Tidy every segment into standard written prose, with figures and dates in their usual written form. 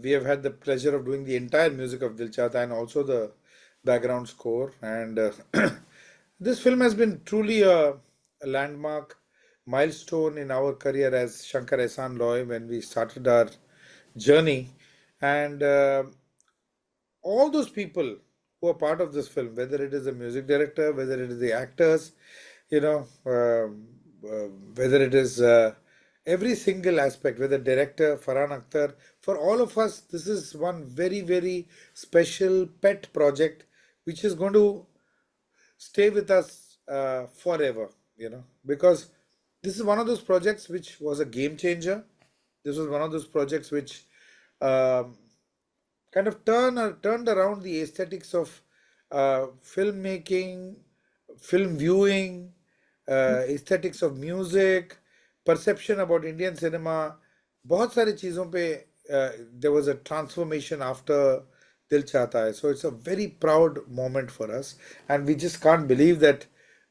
We have had the pleasure of doing the entire music of Dil Chahta Hai and also the background score. And this film has been truly a landmark milestone in our career as Shankar-Ehsaan-Loy when we started our journey. And all those people who are part of this film, whether it is the music director, whether it is the actors, you know, whether it is every single aspect, whether director, Farhan Akhtar, for all of us, this is one very, very special pet project which is going to stay with us forever, because this is one of those projects which was a game changer. This was one of those projects which um, kind of turned around the aesthetics of filmmaking, film viewing, aesthetics of music, perception about Indian cinema. बहुत सारी चीज़ों पे there was a transformation after Dil Chahta Hai. So it's a very proud moment for us, and we just can't believe that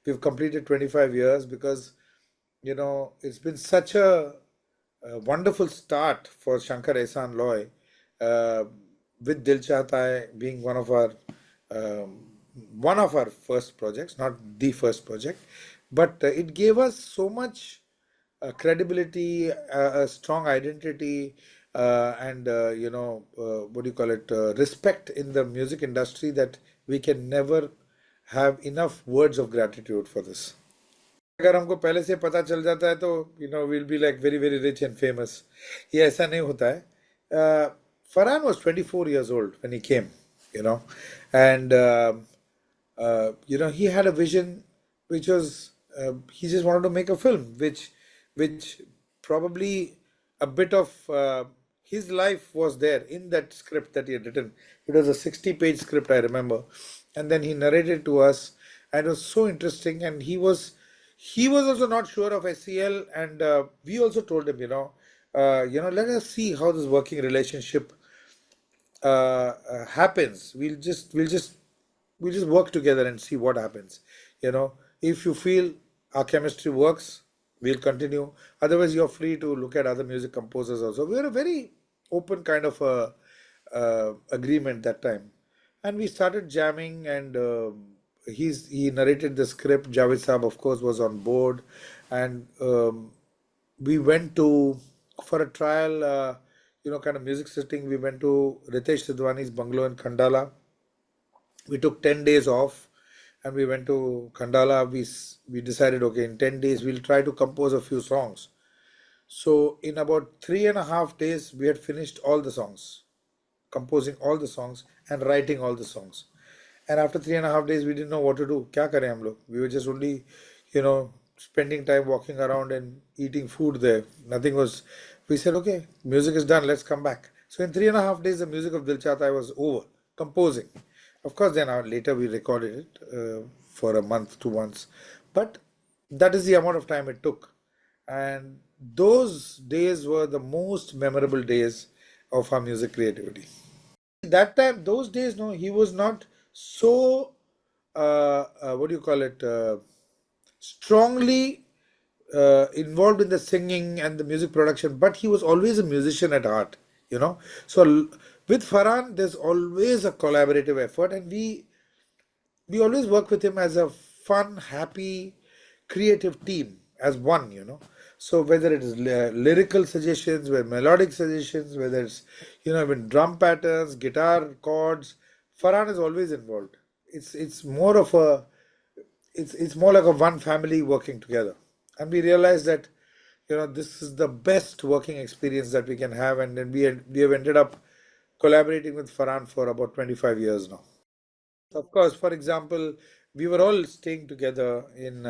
we've completed 25 years because it's been such a wonderful start for Shankar Ehsaan Loy, uh, with Dil Chahta Hai being um, one of our first projects, not the first project, but it gave us so much credibility, a strong identity, and what do you call it, respect in the music industry that we can never have enough words of gratitude for this. अगर हमको पहले से पता चल जाता है तो will be like very very rich and famous. ये ऐसा नहीं होता है. Farhan was 24 years old when he came, and he had a vision which was, he just wanted to make a film which probably a bit of his life was there in that script that he had written. It was a 60-page script, I remember, and then he narrated to us, and it was so interesting. And he was also not sure of SEL, and we also told him, let us see how this working relationship happens. We'll just work together and see what happens. If you feel our chemistry works, we'll continue. Otherwise, you're free to look at other music composers also. We were a very open kind of agreement that time, and we started jamming. And he narrated the script. Javed Saab, of course, was on board, and we went to for a trial, kind of music sitting. We went to Ritesh Sidhwani's bungalow in Khandala. We took 10 days off and we went to Khandala. We decided, okay, in 10 days we'll try to compose a few songs. So in about 3.5 days, we had finished all the songs, composing all the songs and writing all the songs. And after 3.5 days, we didn't know what to do. क्या करें हम लोग? We were just only, spending time walking around and eating food there. Nothing was. We said, okay, music is done. Let's come back. So in 3.5 days, the music of Dil Chahta Hai was over, composing. Of course, then later we recorded it for a month, 2 months. But that is the amount of time it took. And those days were the most memorable days of our music creativity. That time, those days, no, he was not so, what do you call it, strongly involved in the singing and the music production, but he was always a musician at heart, So with Farhan, there's always a collaborative effort, and we always work with him as a fun, happy, creative team as one. So whether it is lyrical suggestions, whether melodic suggestions, whether it's even drum patterns, guitar chords, Farhan is always involved. It's more of a it's more like a one family working together, and we realized that this is the best working experience that we can have, and then we have ended up collaborating with Farhan for about 25 years now. Of course, for example, we were all staying together in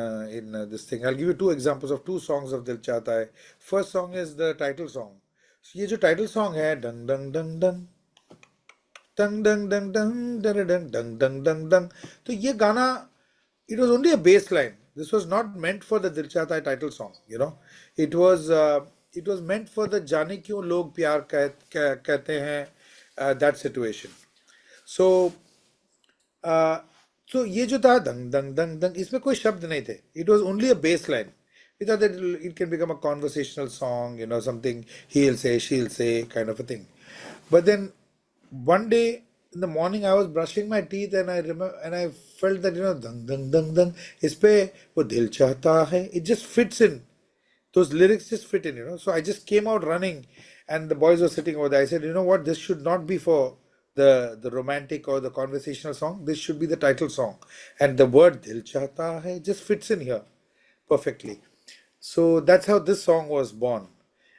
this thing. I'll give you two examples of two songs of Dil Chahta Hai. First song is the title song. So ये जो title song है, dang dang dang dang dang dang dang dang dang dang dang dang dang dang. तो ये गाना, it was only a bass line. This was not meant for the Dil Chahta Hai title song. It was meant for the जाने क्यों लोग प्यार कहते हैं, that situation. So so ये जो था दंग दंग दंग दंग, इसमें कोई शब्द नहीं थे. It was only a bass line. We thought that it can become a conversational song, something he'll say, she'll say, kind of a thing. But then one day in the morning I was brushing my teeth and I remember and I felt that dang dang dang dang इस पे वो दिल चाहता है, it just fits in. Those lyrics just fit in. So I just came out running, and the boys were sitting over there. I said, you know what, this should not be for the romantic or the conversational song. This should be the title song, and the word "Dil Chahta Hai" just fits in here perfectly. So that's how this song was born.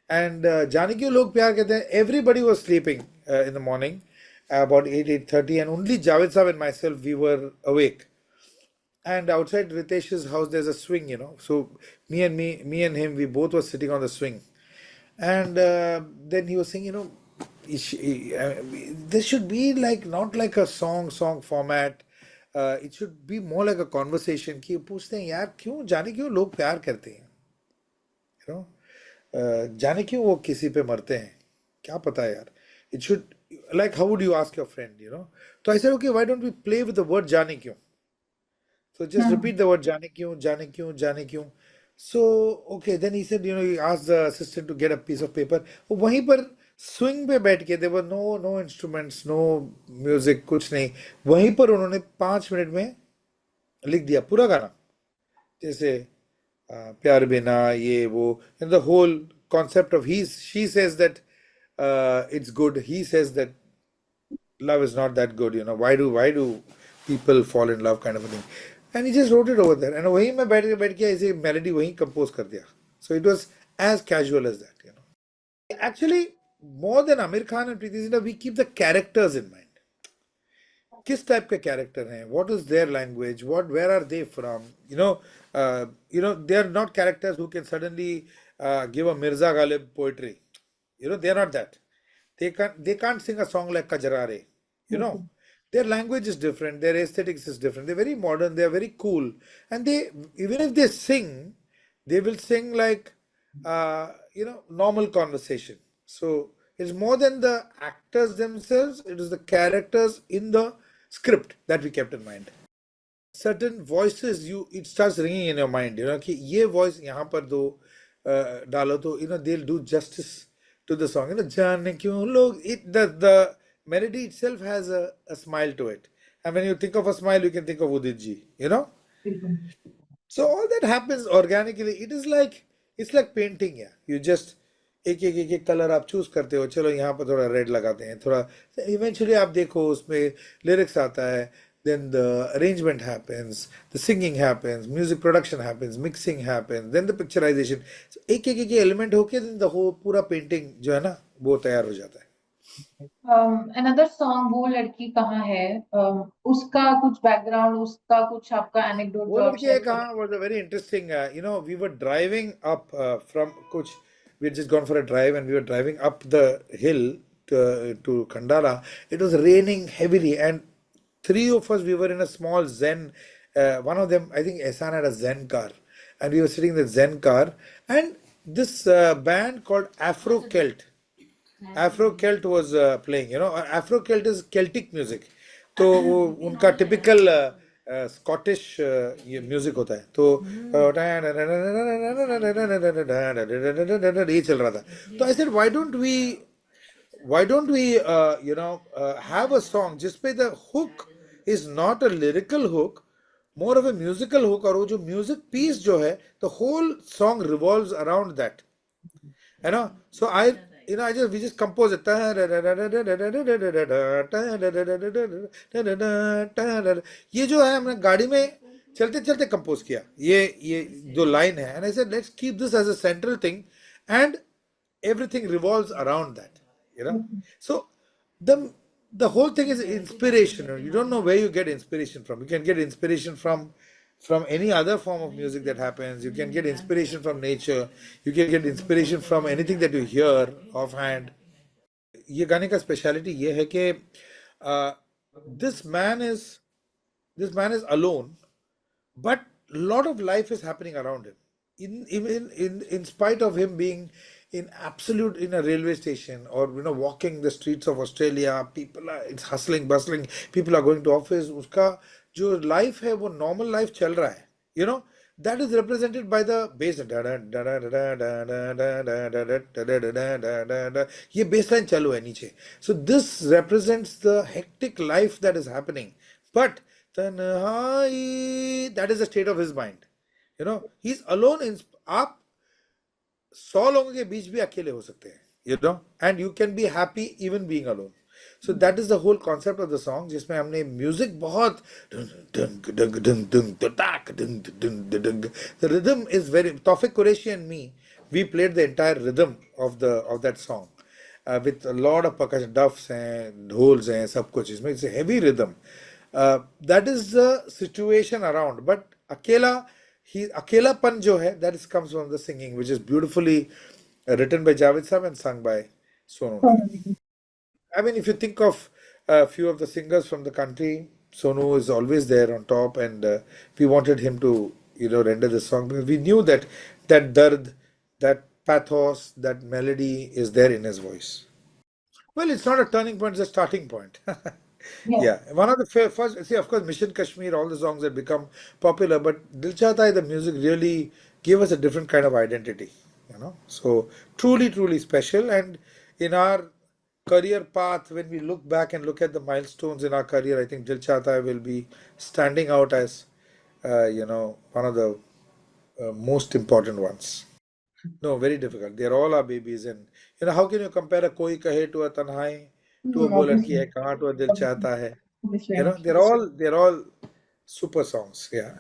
And जाने क्यों लोग प्यार कहते हैं, everybody was sleeping in the morning about 8:30, and only Javed Saab and myself, we were awake. And outside Ritesh's house, there's a swing. So me and him, we both were sitting on the swing. And then he was saying, this should be like not like a song format. It should be more like a conversation. कि पूछते हैं यार क्यों जाने क्यों लोग प्यार करते हैं, you know, जाने क्यों वो किसी पे मरते हैं, क्या पता है यार. It should, like, how would you ask your friend. So I said, okay, why don't we play with the word जाने क्यों. So just Hmm. repeat the word जाने क्यों, जाने क्यों, जाने क्यों. So okay, then he said, he asked the assistant to get a piece of paper. वो वहीं पर swing पे बैठ के, there were no instruments, no music, कुछ नहीं. वहीं पर उन्होंने 5 मिनट में लिख दिया पूरा गाना. जैसे प्यार बिना ये वो, and the whole concept of she says that it's good, he says that love is not that good. Why do people fall in love, kind of a thing. And he just wrote it over there, and वहीं मैं बैठ के ऐसे melody वहीं compose कर दिया. So it was as casual as that. Actually, more than Amir Khan and Preeti Zinta, we keep the characters in mind. किस type के कैरेक्टर हैं, what is their language, what were are they from, they are not characters who can suddenly give a Mirza Ghalib poetry. They are not that. They can't sing a song like Kajarare. you know Okay. their language is different, their aesthetics is different, they're very modern, they're very cool. And they, even if they sing, they will sing like normal conversation. So it's more than the actors themselves, it is the characters in the script that we kept in mind. Certain voices, it starts ringing in your mind, कि ये voice यहाँ पर दो, डालो तो they'll do justice to the song. जाने क्यों लोग, the melody itself has a smile to it. And when you think of a smile, you can think of Udit ji. बिल्कुल. So all that happens organically. It's like painting. Yeah, you just एक colour आप choose करते हो, चलो यहाँ पर थोड़ा red लगाते हैं, थोड़ा इवेंचुअली आप देखो उसमें लिरिक्स आता है, then the arrangement happens, the singing happens, music production happens, mixing happens, then the picturization. So एक एलिमेंट होके then the whole पूरा पेंटिंग जो है ना वो तैयार हो जाता है. अनदर सॉन्ग वो लड़की कहाँ है, उसका कुछ बैकग्राउंड, उसका कुछ आपका एनेक्डोट वो जो आप लड़की है शेयर करें. कहाँ was a very interesting. We were driving up from कुछ, we had just gone for a drive and we were driving up the hill to Khandala. It was raining heavily, and three of us, we were in a small Zen. One of them, I think Ehsan had a Zen car, and we were sitting in the Zen car, and this band called Afro Celt. Afro Celt was playing. Afro Celt is Celtic music. तो वो उनका typical Scottish ये music होता है. तो ये चल रहा था. तो I said why don't we have a song जिसपे the hook is not a lyrical hook, more of a musical hook, और वो जो music piece जो है, the whole song revolves around that. So I just we just compose it. ये जो है हमने गाड़ी में चलते चलते कंपोज किया, ये दो लाइन है. And I said let's keep this as a central thing, and everything revolves around that. So the the whole thing is inspiration. You don't know where you get inspiration from. You can get inspiration from any other form of music that happens. You can get inspiration from nature. You can get inspiration from anything that you hear offhand. ये गाने का speciality ये है कि this man is this man is alone, but a lot of life is happening around him. Even in spite of him being in a railway station, or walking the streets of Australia, people are, it's hustling, bustling. People are going to office. उसका जो life है वो normal life चल रहा है. You know, that is represented by the bass. ये bass line चालू है नीचे. So this represents the hectic life that is happening. But Tanhayee, that is the state of his mind. You know, he's alone in. आप 100 लोगों के बीच भी अकेले हो सकते हैं, you know, and you can be happy even being alone. So that is the whole concept of the song, जिसमें हमने म्यूजिक बहुत the rhythm is very. Tawfiq Qureshi and me, we played the entire rhythm of that song with a lot of percussion, duffs and holes and सब कुछ इसमें. It's a heavy rhythm. That is the situation around, but अकेला he अकेलापन जो है, that is comes from the singing, which is beautifully written by Javed Sahab and sung by Sonu Nigam. I mean, if you think of a few of the singers from the country, Sonu is always there on top, and we wanted him to, you know, render the song because we knew that that dard, that pathos, that melody is there in his voice. Well, it's not a turning point; it's a starting point. Yeah. Yeah, one of the first. See, of course, Mission Kashmir, all the songs had become popular, but Dil Chahta Hai, the music really gave us a different kind of identity. You know, so truly, truly special. And in our career path, when we look back and look at the milestones in our career, I think Dil Chahta Hai will be standing out as, one of the most important ones. No, very difficult. They're all our babies, and how can you compare a Koi Kahe to a Tanhai, to a Bo Ladki Obviously. Hai, Kahan to a Dil Obviously. Chahta Hai? Obviously. They're all super songs. Yeah.